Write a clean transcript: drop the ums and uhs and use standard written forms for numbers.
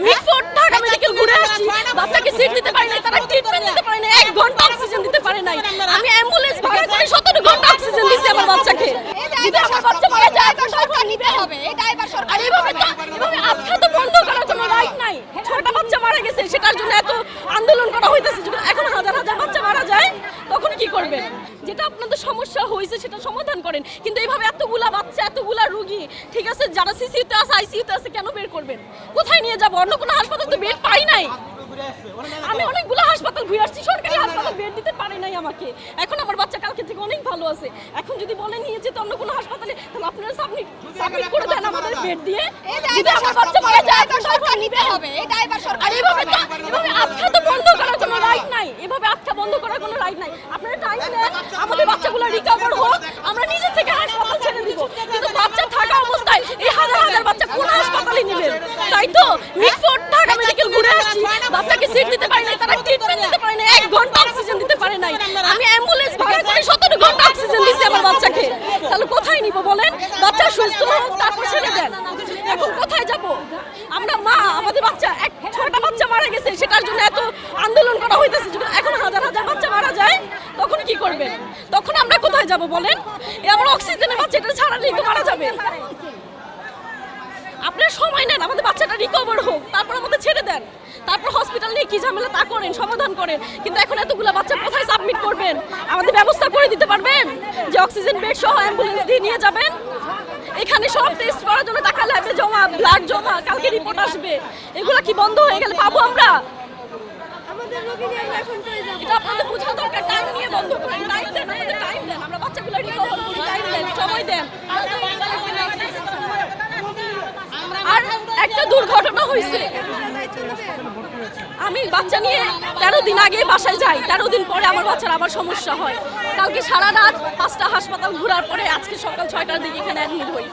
Mitford Dhaka medical ঘুরে আসছি, বাচ্চাকে সিট দিতে পারি নাই, তারা ট্রিটমেন্ট দিতে পারে নাই, 1 ঘন্টা অক্সিজেন দিতে পারে নাই। আমি অ্যাম্বুলেন্স ভাড়া করে 17 ঘন্টা অক্সিজেন দিছি আমার বাচ্চাকে। যদি আমার বাচ্চা মারা যায় তো সরকার নিতে হবে, এই ড্রাইভার সরকার। আর এভাবে আজকে তো বন্ধ করার কোনো রাইট নাই। 6টা বাচ্চা মারা গেছে, সেটার জন্য এত আন্দোলন করা হইতেছে। এখন হাজার হাজার বাচ্চা মারা যায়, তখন কি করবেন? যেটা আপনাদের সমস্যা হয়েছে সেটা সমাধান করেন, কিন্তু এইভাবে এতগুলা বাচ্চা, এতগুলা রোগী, ঠিক আছে, যারা সিসিউতে আছে, আইসিইউতে আছে, কেন বের করবেন? কোথায় নিয়ে যাব? অন্য কোনো হাসপাতাল তো বেড পাই নাই। আমি অনেকগুলো হাসপাতাল ঘুরে আসছি, সরকারি হাসপাতাল বেড দিতে পারে নাই আমাকে। এখন আমার বাচ্চা কালকে থেকে অনেক ভালো আছে। এখন যদি বলে নিয়ে যেতে অন্য কোনো হাসপাতালে, তাহলে আপনারা সাবমিট করে দেন আমাদের বেড দিয়ে। যদি আমার বাচ্চা মারা যায় তো সরকার নিতে হবে, এই ড্রাইভার সরকার। আর এভাবে আটকা তো বন্ধ করার কোনো রাইট নাই। এভাবে আটকা বন্ধ করার কোনো রাইট নাই। আপনারা টাইম দেন, আমাদের বাচ্চাগুলো রিকভার হোক, আমরা নিজে থেকে হাসপাতাল ছেড়ে দিব। কিন্তু বাচ্চা থাকা অবস্থায় এই হাজার হাজার বাচ্চা কোন হাসপাতালে নেবেন? তাই তো মিটফোর্ড ঢাকা মেডিকেল ঘুরে আসছি, বাচ্চাকে সিট দিতে পারি নাই, তারা ট্রিটমেন্ট দিতে পারে নাই, 1 ঘন্টা অক্সিজেন দিতে পারে নাই। আমি অ্যাম্বুলেন্স ভাড়া করে 17 ঘন্টা অক্সিজেন দিছি আমার বাচ্চাকে। তাহলে কোথায় নিব বলেন? বাচ্চা সুস্থ হোক, তারপর ছেড়ে দেন। এখন কোথায় যাব? আমরা মা, আমাদের বাচ্চা 6টা বাচ্চা মারা গেছে, সেটার জন্য এত আন্দোলন করা হইতেছে। এখন হাজার হাজার বাচ্চা মারা যায়, তখন কি করবেন? তখন আমরা কোথায় যাব বলেন? আমার অক্সিজেনের বাচ্চাটা ছাড়ালেই তো মারা যাবে। আপনারা সময় নেন, আমাদের বাচ্চাটা রিকভার হোক, তারপর আমাদের ছেড়ে দেন। তারপর হসপিটাল নিয়ে কি ঝামেলা তা করেন, সমাধান করেন। কিন্তু এখন এতগুলো বাচ্চা কোথায় সাবমিট করবেন? আমাদের ব্যবস্থা করে দিতে পারবেন যে অক্সিজেন বেড সহ অ্যাম্বুলেন্স দিয়ে নিয়ে যাবেন? এখানে সব টেস্ট করার জন্য টাকা লাগবে, জমা, ব্লাড জমা, কালকে রিপোর্ট আসবে। এগুলো কি বন্ধ হয়ে গেলে পাবো আমরা? এটা আপনাদের বোঝা দরকার। টাইম নিয়ে বন্ধ করেন, টাইম দেন, আমাদের টাইম দেন, আমরা বাচ্চাগুলো রিকভার করি, টাইম দেন, সময় দেন। আর একটা দুর্ঘটনা হয়েছে, আমি বাচ্চা নিয়ে 13 দিন আগে বাসায় যাই, 13 দিন পরে আমার বাচ্চার আবার সমস্যা হয়। কালকে সারা রাত 5টা হাসপাতাল ঘোরার পরে আজকে সকাল 6টার দিকে এখানে অ্যাডমিট হই।